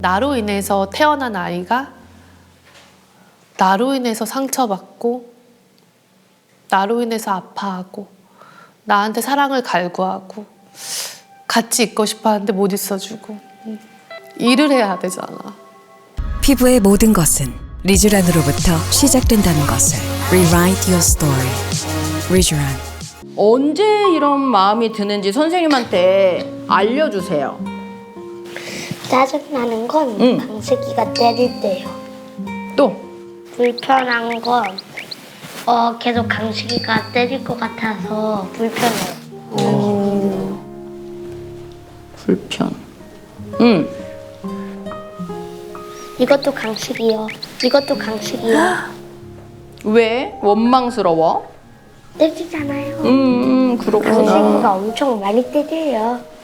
나로 인해서 태어난 아이가 나로 인해서 상처받고 나로 인해서 아파하고 나한테 사랑을 갈구하고 같이 있고 싶어 하는데 못 있어주고 일을 해야 되잖아. 피부의 모든 것은 리쥬란으로부터 시작된다는 것을 Rewrite Your Story. 리쥬란. 언제 이런 마음이 드는지 선생님한테 알려주세요. 짜증나는 건 강식이가 때릴 때요. 또 불편한 건 계속 강식이가 때릴 것 같아서 불편해요. 불편. 이것도 강식이요. 이것도 강식이요. 왜? 원망스러워? 때리잖아요. 그렇구나. 강식이가 엄청 많이 때려요.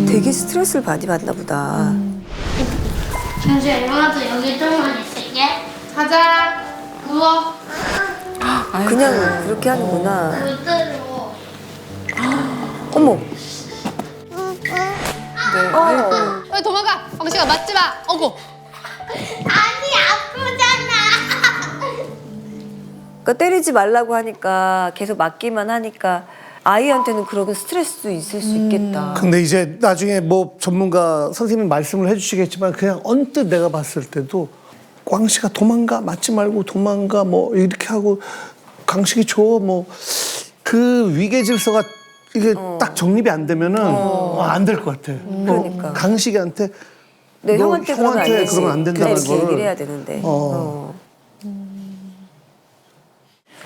되게 스트레스를 많이 받나 보다. 준수야, 형아도 여기 좀만 있을게. 가자. 누워. 그냥 그렇게 하는구나. 그대로. 어머. 왜 도망가? 광식아 맞지 마. 어구. 아니, 아프잖아. 그러니까 때리지 말라고 하니까 계속 맞기만 하니까 아이한테는 그런 스트레스도 있을 수 있겠다. 근데 이제 나중에 뭐 전문가 선생님이 말씀을 해주시겠지만 그냥 언뜻 내가 봤을 때도 광식아 도망가 맞지 말고 도망가 뭐 이렇게 하고 강식이 줘 뭐 그 위계 질서가 이게 딱 정립이 안 되면은 안 될 것 같아. 그러니까. 강식이한테 내 너 형한테 그러면 안 되지. 그러면 안 된다는 그렇게 거를. 얘기를 해야 되는데.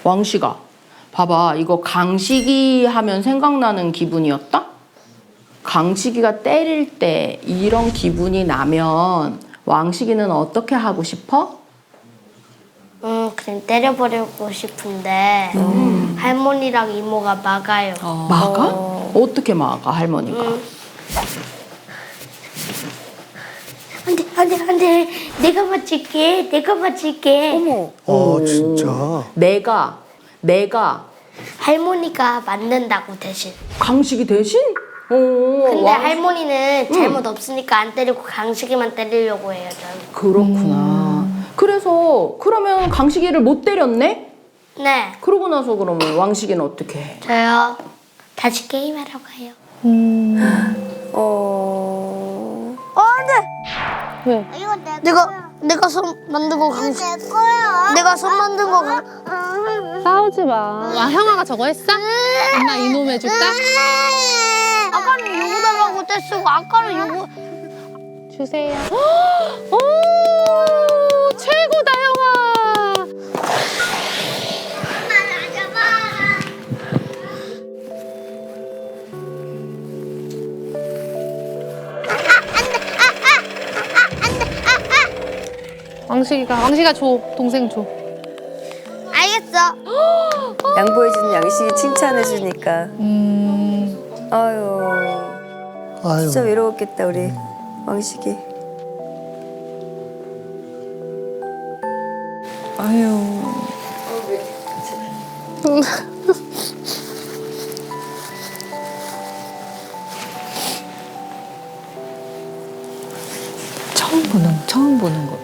왕씨가 봐봐, 이거 강식이 하면 생각나는 기분이었다? 강식이가 때릴 때 이런 기분이 나면 왕식이는 어떻게 하고 싶어? 그냥 때려버리고 싶은데 할머니랑 이모가 막아요. 막아? 어떻게 막아, 할머니가? 안돼 내가 맞힐게. 어머. 진짜. 내가 할머니가 맞는다고 대신. 강식이 대신? 근데 할머니는 잘못 없으니까 안 때리고 강식이만 때리려고 해요. 저는. 그렇구나. 그래서 그러면 강식이를 못 때렸네? 네, 그러고 나서 그러면 왕식이는 어떻게 해? 저요 다시 게임하러 가요. 안돼. 왜? 이거 내가 손 만든 거 강식. 내 거야. 내가 손 만든 거 싸우지 마. 아 형아가 저거 했어? 엄마 이놈 해줄까? 아까는 요거 달라고 뗐고 아까는 요거. 주세요. 오 최고다 형아. 왕식이가 줘. 동생 줘. 알겠어. 양보해주는 양식이 칭찬해주니까. 아유. 아유. 진짜 외로웠겠다 우리 왕식이. 처음 보는 거.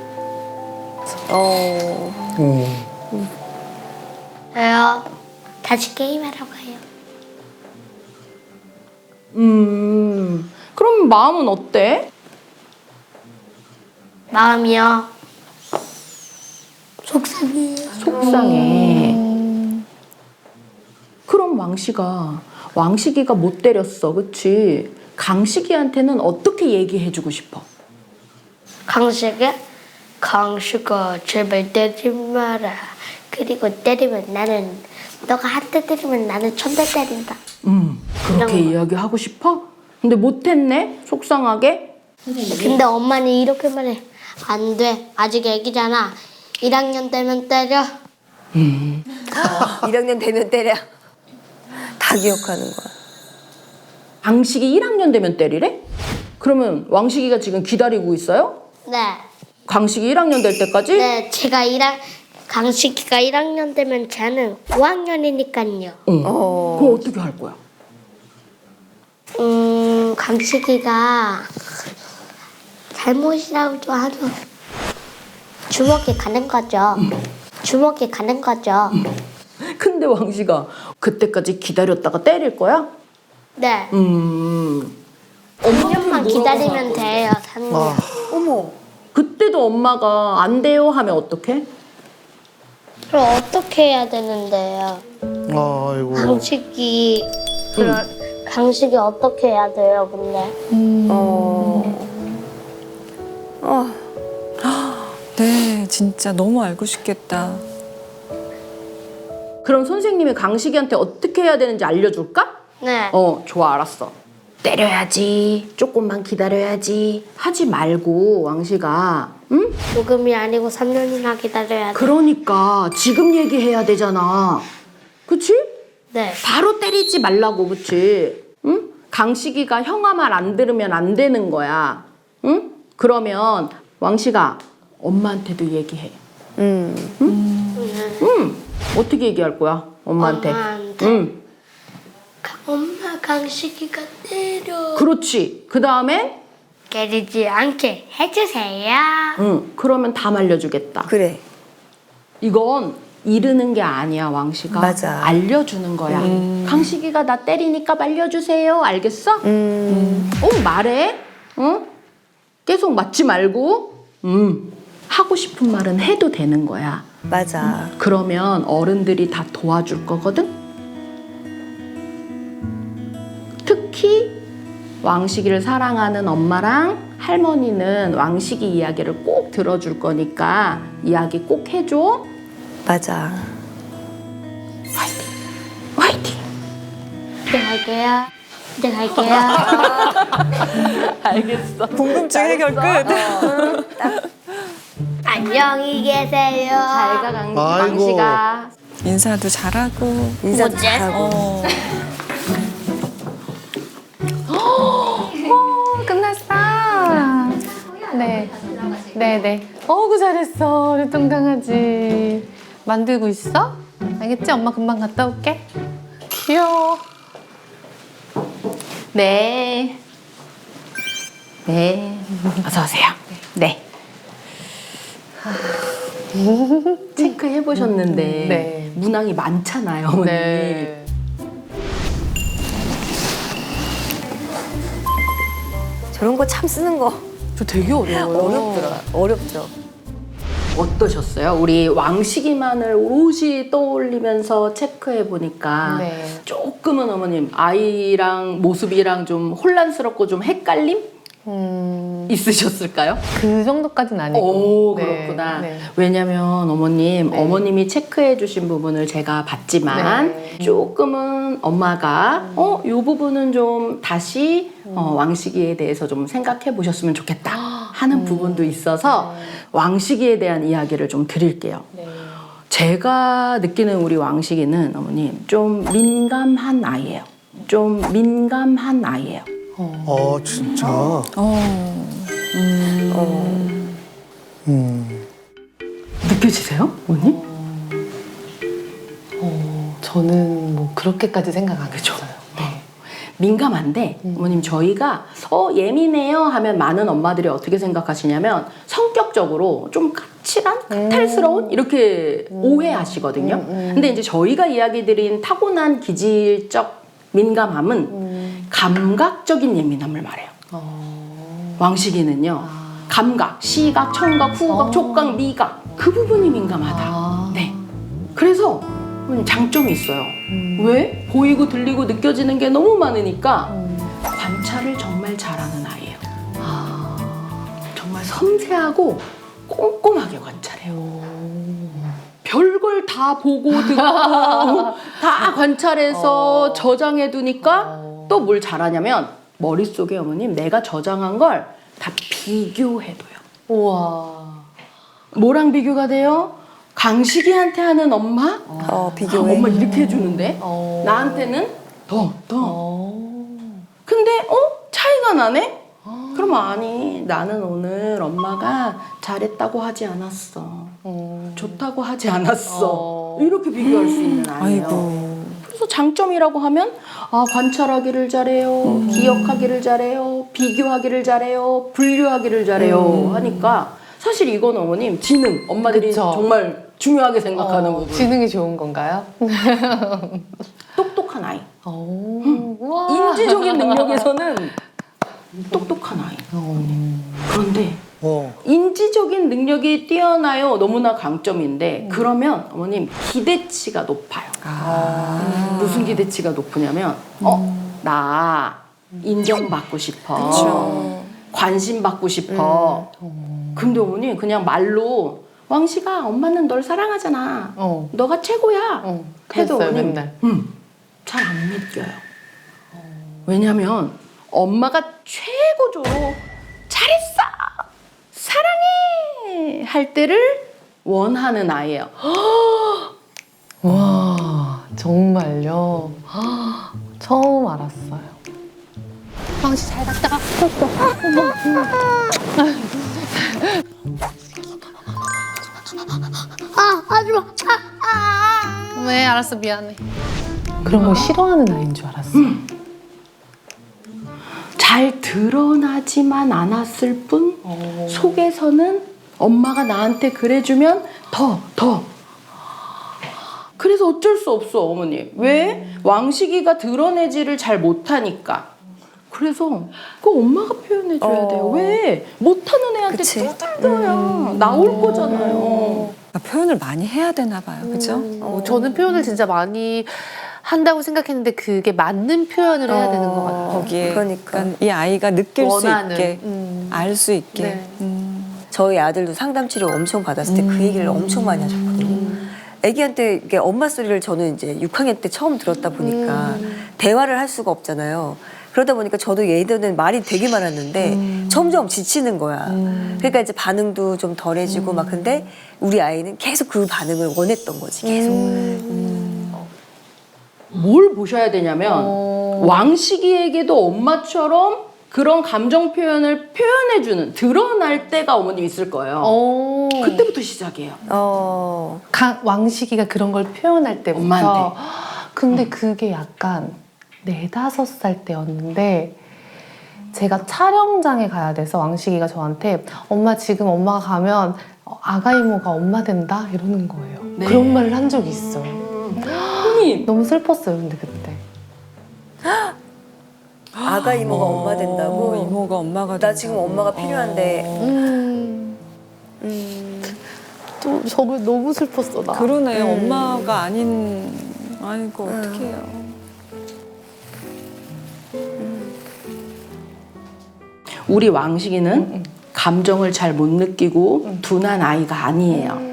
저요 다시 게임하러 가요. 그럼 마음은 어때? 마음이요. 속상해요. 속상해. 그럼 왕식이가 못 때렸어, 그치? 강식이한테는 어떻게 얘기해주고 싶어? 강식아 제발 때리지 마라. 그리고 때리면 나는 너가 한 대 때리면 나는 1000대 때린다. 그렇게 이야기하고 싶어? 근데 못했네? 속상하게? 근데 엄마는 이렇게 말해. 안 돼. 아직 애기잖아. 1학년 되면 때려. 1학년 되면 때려. 다 기억하는 거야. 강식이 1학년 되면 때리래? 그러면 왕식이가 지금 기다리고 있어요? 네. 강식이 1학년 될 때까지? 네, 강식이가 1학년 되면 쟤는 5학년이니까요. 그럼 어떻게 할 거야? 강식이가 잘못이라고도 하죠. 주먹이 가는 거죠. 주먹이 가는 거죠. 근데 왕씨가 그때까지 기다렸다가 때릴 거야? 네. 5년만 5년만 기다리면 돼요, 3년. 어머. 그때도 엄마가 안 돼요 하면 어떡해? 그럼 어떻게 해야 되는데요? 아이고. 강식이 어떻게 해야 돼요, 근데? 네, 진짜 너무 알고 싶겠다. 그럼 선생님이 강식이한테 어떻게 해야 되는지 알려줄까? 네. 좋아, 알았어. 때려야지, 조금만 기다려야지 하지 말고 왕씨가, 응? 조금이 아니고 3년이나 기다려야 돼. 그러니까 지금 얘기해야 되잖아. 그치? 네. 바로 때리지 말라고, 그치? 응? 강식이가 형아 말 안 들으면 안 되는 거야. 응? 그러면 왕씨가 엄마한테도 얘기해. 응? 어떻게 얘기할 거야? 엄마한테. 엄마한테? 응. 엄마 강식이가 때려. 그렇지. 그 다음에 때리지 않게 해주세요. 응. 그러면 다 말려주겠다. 그래. 이건 이르는 게 아니야, 왕씨가. 맞아. 알려주는 거야. 강식이가 나 때리니까 말려주세요. 알겠어? 말해. 응? 계속 맞지 말고. 하고 싶은 말은 해도 되는 거야. 맞아. 그러면 어른들이 다 도와줄 거거든? 특히 왕식이를 사랑하는 엄마랑 할머니는 왕식이 이야기를 꼭 들어줄 거니까 이야기 꼭 해줘. 맞아. 화이팅! 네, 갈게요. 네, 갈게요. 알겠어. 궁금증 해결 끝. 안녕히 계세요. 잘가 아이고. 왕식아. 인사도 잘하고. 인사도 잘하고. 끝났어. 네. 네네. 어구, 잘했어. 우리 똥강아지. 만들고 있어? 알겠지? 엄마 금방 갔다 올게. 귀여워. 네. 네. 어서오세요. 네. 체크해 보셨는데 네. 문항이 많잖아요, 어머니. 네. 저런 거 참 쓰는 거 저 되게 어려워요. 어렵더라. 어렵죠. 어떠셨어요? 우리 왕식이만을 오롯이 떠올리면서 체크해 보니까 네. 조금은 어머님 아이랑 모습이랑 좀 혼란스럽고 좀 헷갈림 있으셨을까요? 그 정도까지는 아니고. 오, 네, 그렇구나. 네. 왜냐면 어머님, 네. 어머님이 체크해 주신 부분을 제가 봤지만 네. 조금은 엄마가 요 부분은 좀 다시 왕식이에 대해서 좀 생각해 보셨으면 좋겠다 하는 부분도 있어서 왕식이에 대한 이야기를 좀 드릴게요. 네. 제가 느끼는 우리 왕식이는 어머님 좀 민감한 아이예요. 좀 민감한 아이예요. 진짜. 느껴지세요, 어머님? 저는 뭐 그렇게까지 생각 안 했어요. 네. 민감한데 어머님 저희가 예민해요 하면 많은 엄마들이 어떻게 생각하시냐면 성격적으로 좀 까칠한 까탈스러운 이렇게 오해하시거든요. 근데 이제 저희가 이야기 드린 타고난 기질적 민감함은 감각적인 예민함을 말해요. 왕식이는요 감각, 시각, 청각, 후각, 촉각, 미각 그 부분이 민감하다. 네. 그래서 장점이 있어요. 왜? 보이고 들리고 느껴지는 게 너무 많으니까 관찰을 정말 잘하는 아이예요. 정말 섬세하고 꼼꼼하게 관찰해요. 별걸 다 보고 듣고 다 관찰해서 저장해 두니까 또 뭘 잘하냐면 머릿속에 어머님 내가 저장한 걸 다 비교해둬요. 우와. 뭐랑 비교가 돼요? 강식이한테 하는 엄마? 비교해. 엄마 이렇게 해주는데 나한테는 더. 근데 차이가 나네? 그럼 아니 나는 오늘 엄마가 잘했다고 하지 않았어. 좋다고 하지 않았어. 이렇게 비교할 수 있는 아이예요. 아이고. 그래서 장점이라고 하면 관찰하기를 잘해요. 기억하기를 잘해요. 비교하기를 잘해요, 분류하기를 잘해요 하니까 사실 이건 어머님 지능, 엄마들이 그쵸. 정말 중요하게 생각하는 부분. 지능이 좋은 건가요? 똑똑한 아이. 우와. 인지적인 능력에서는 똑똑한 아이. 그런데 인지적인 능력이 뛰어나요. 너무나 강점인데 그러면 어머님 기대치가 높아요. 무슨 기대치가 높으냐면 나 인정받고 싶어. 관심 받고 싶어. 근데 어머니 그냥 말로 왕식아 엄마는 널 사랑하잖아. 너가 최고야. 해도 그랬어요, 어머님 맨날. 잘 안 믿겨요. 왜냐면 엄마가 최고조로 잘했어! 사랑해! 할 때를 원하는 아이예요. 와, 정말요? 처음 알았어요. 황씨 잘 갔다 와. 하지마. 왜? 알았어, 미안해. 그런 거 싫어하는 아이인 줄 알았어. 잘 드러나지만 않았을 뿐 속에서는 엄마가 나한테 그래주면 더. 그래서 어쩔 수 없어 어머니. 왜? 왕식이가 드러내지를 잘 못하니까. 그래서 그 엄마가 표현해줘야 돼요. 왜? 못하는 애한테 그치. 두들겨야 나올 거잖아요. 표현을 많이 해야 되나 봐요. 그죠? 저는 표현을 진짜 많이 한다고 생각했는데 그게 맞는 표현을 해야 되는 것 같아요. 거기에 그러니까. 이 아이가 느낄 원하는. 수 있게, 알 수 있게. 네. 저희 아들도 상담 치료 엄청 받았을 때 그 얘기를 엄청 많이 하셨거든요. 아기한테 이게 엄마 소리를 저는 이제 6학년 때 처음 들었다 보니까 대화를 할 수가 없잖아요. 그러다 보니까 저도 예전에는 말이 되게 많았는데 점점 지치는 거야. 그러니까 이제 반응도 좀 덜해지고 막 근데 우리 아이는 계속 그 반응을 원했던 거지. 계속. 뭘 보셔야 되냐면 왕식이에게도 엄마처럼 그런 감정 표현을 표현해주는 드러날 때가 어머님 있을 거예요. 그때부터 시작이에요. 왕식이가 그런 걸 표현할 때부터. 엄마한테. 근데 그게 약간 4, 5살 때였는데 제가 촬영장에 가야 돼서 왕식이가 저한테 엄마 지금 엄마가 가면 아가 이모가 엄마 된다 이러는 거예요. 네. 그런 말을 한 적이 있어요. 어머님 너무 슬펐어요, 근데 그때. 아가 이모가 엄마 된다고? 이모가 엄마가 나 지금 엄마가 필요한데. 또 저걸 너무 슬펐어, 나. 그러네. 엄마가 아닌, 아이고, 어떡해요. 우리 왕식이는 감정을 잘 못 느끼고 둔한 아이가 아니에요.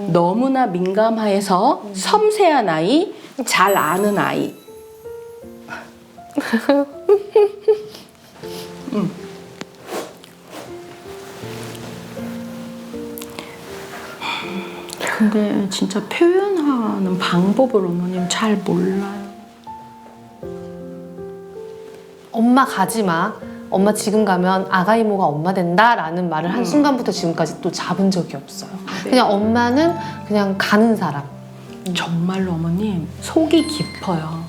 너무나 민감해서 섬세한 아이, 잘 아는 아이. 근데 진짜 표현하는 방법을 어머님 잘 몰라요. 엄마 가지 마. 엄마 지금 가면 아가 이모가 엄마 된다라는 말을 한 순간부터 지금까지 또 잡은 적이 없어요. 그냥 엄마는 그냥 가는 사람. 정말로 어머님 속이 깊어요.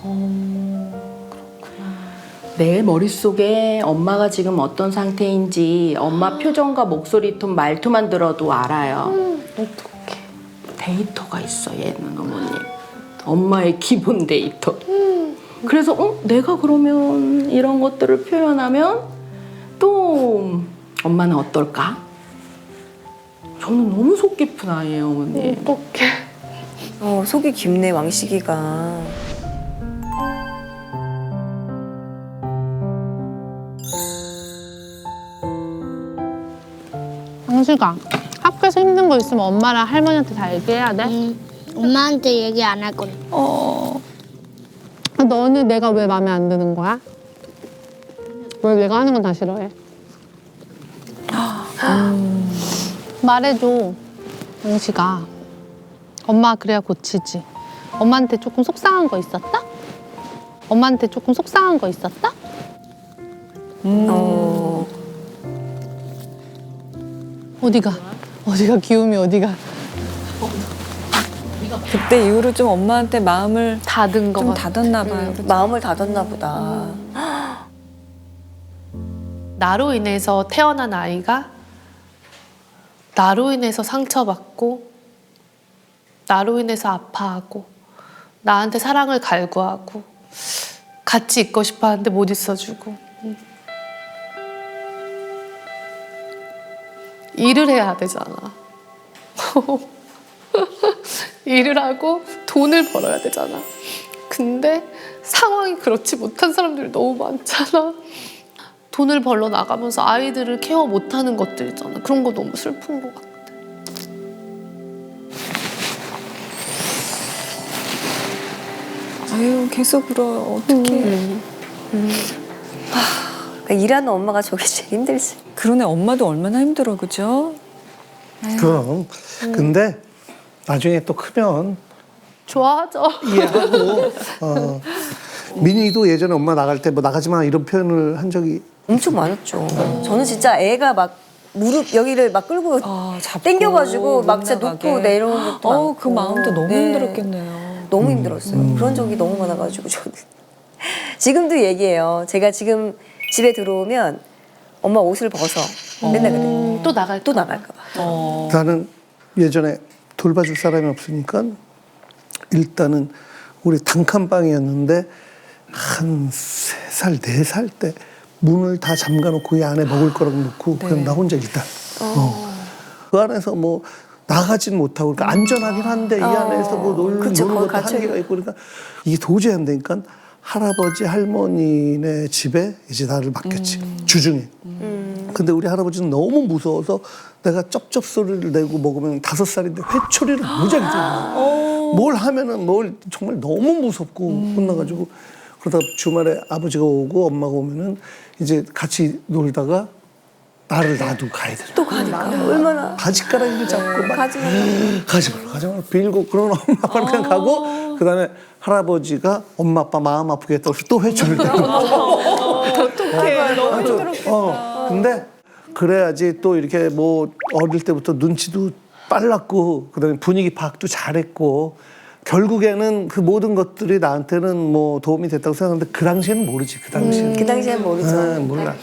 내 머릿속에 엄마가 지금 어떤 상태인지 엄마 표정과 목소리 톤, 말투만 들어도 알아요. 어떡해. 데이터가 있어 얘는 어머님. 엄마의 기본 데이터. 그래서 내가 그러면 이런 것들을 표현하면 또 엄마는 어떨까? 저는 너무 속 깊은 아이예요 어머님. 어떡해. 속이 깊네 왕식이가. 왕식아, 학교에서 힘든 거 있으면 엄마랑 할머니한테 다 얘기해야 돼? 엄마한테 얘기 안 할 건데. 너는 내가 왜 마음에 안 드는 거야? 왜 내가 하는 건 다 싫어해? 말해줘, 영식아. 엄마 그래야 고치지. 엄마한테 조금 속상한 거 있었다? 엄마한테 조금 속상한 거 있었다? 어디가? 기움이 어디가? 그때 이후로 좀 엄마한테 마음을 닫은 거 좀 같아. 닫았나 봐요. 그죠? 마음을 닫았나 보다. 나로 인해서 태어난 아이가 나로 인해서 상처받고 나로 인해서 아파하고 나한테 사랑을 갈구하고 같이 있고 싶어 하는데 못 있어주고 일을 해야 되잖아. 일을 하고 돈을 벌어야 되잖아. 근데 상황이 그렇지 못한 사람들이 너무 많잖아. 돈을 벌러 나가면서 아이들을 케어 못하는 것들 있잖아. 그런 거 너무 슬픈 것 같아. 아유 계속 울어요. 어떡해. 그러니까 일하는 엄마가 저게 제일 힘들지. 그러네 엄마도 얼마나 힘들어 그죠? 그럼. 근데 나중에 또 크면 좋아하죠. 이해하고 민희도 예전에 엄마 나갈 때 뭐 나가지 마 이런 표현을 한 적이 엄청 많았죠. 저는 진짜 애가 막 무릎 여기를 막 끌고 잡고 당겨가지고 막 진짜 못 놓고 나가게. 내려오는 것도 많고. 그 마음도 너무 네. 힘들었겠네요. 너무 힘들었어요. 그런 적이 너무 많아가지고 저는 지금도 얘기해요. 제가 지금 집에 들어오면 엄마 옷을 벗어. 맨날 그래. 또 나갈 또 나갈까 봐. 나는 예전에 돌봐줄 사람이 없으니까 일단은 우리 단칸방이었는데 한 3살, 4살 때 문을 다 잠가놓고 이 안에 먹을 거라고 놓고 그냥 나 혼자 일단 그 안에서 뭐 나가진 못하고 그러니까 안전하긴 한데 이 안에서 뭐 그쵸, 노는 거기 것도 갇혀 한계가 있고 그러니까 이게 도저히 안 되니까 할아버지 할머니네 집에 이제 나를 맡겼지 주중에. 근데 우리 할아버지는 너무 무서워서 내가 쩝쩝 소리를 내고 먹으면 5살인데 회초리를 무지하게 들고 뭘 하면은 뭘 정말 너무 무섭고 혼나가지고 그러다 주말에 아버지가 오고 엄마가 오면은 이제 같이 놀다가 나를 놔두고 가야 돼. 또 가니까 얼마나 바지가락을 잡고 막 가지 마. 가지 말라 빌고 그런 엄마 아빠는 그냥 가고 그다음에 할아버지가 엄마 아빠 마음 아프게 했다고 해서 또 회초리를 들고 어떡해 너무 힘들었겠다. 근데 그래야지 또 이렇게 뭐 어릴 때부터 눈치도 빨랐고 그다음에 분위기 파악도 잘했고 결국에는 그 모든 것들이 나한테는 뭐 도움이 됐다고 생각하는데 그 당시에는 모르지 그 당시에는 그 당시엔 모르죠. 몰라.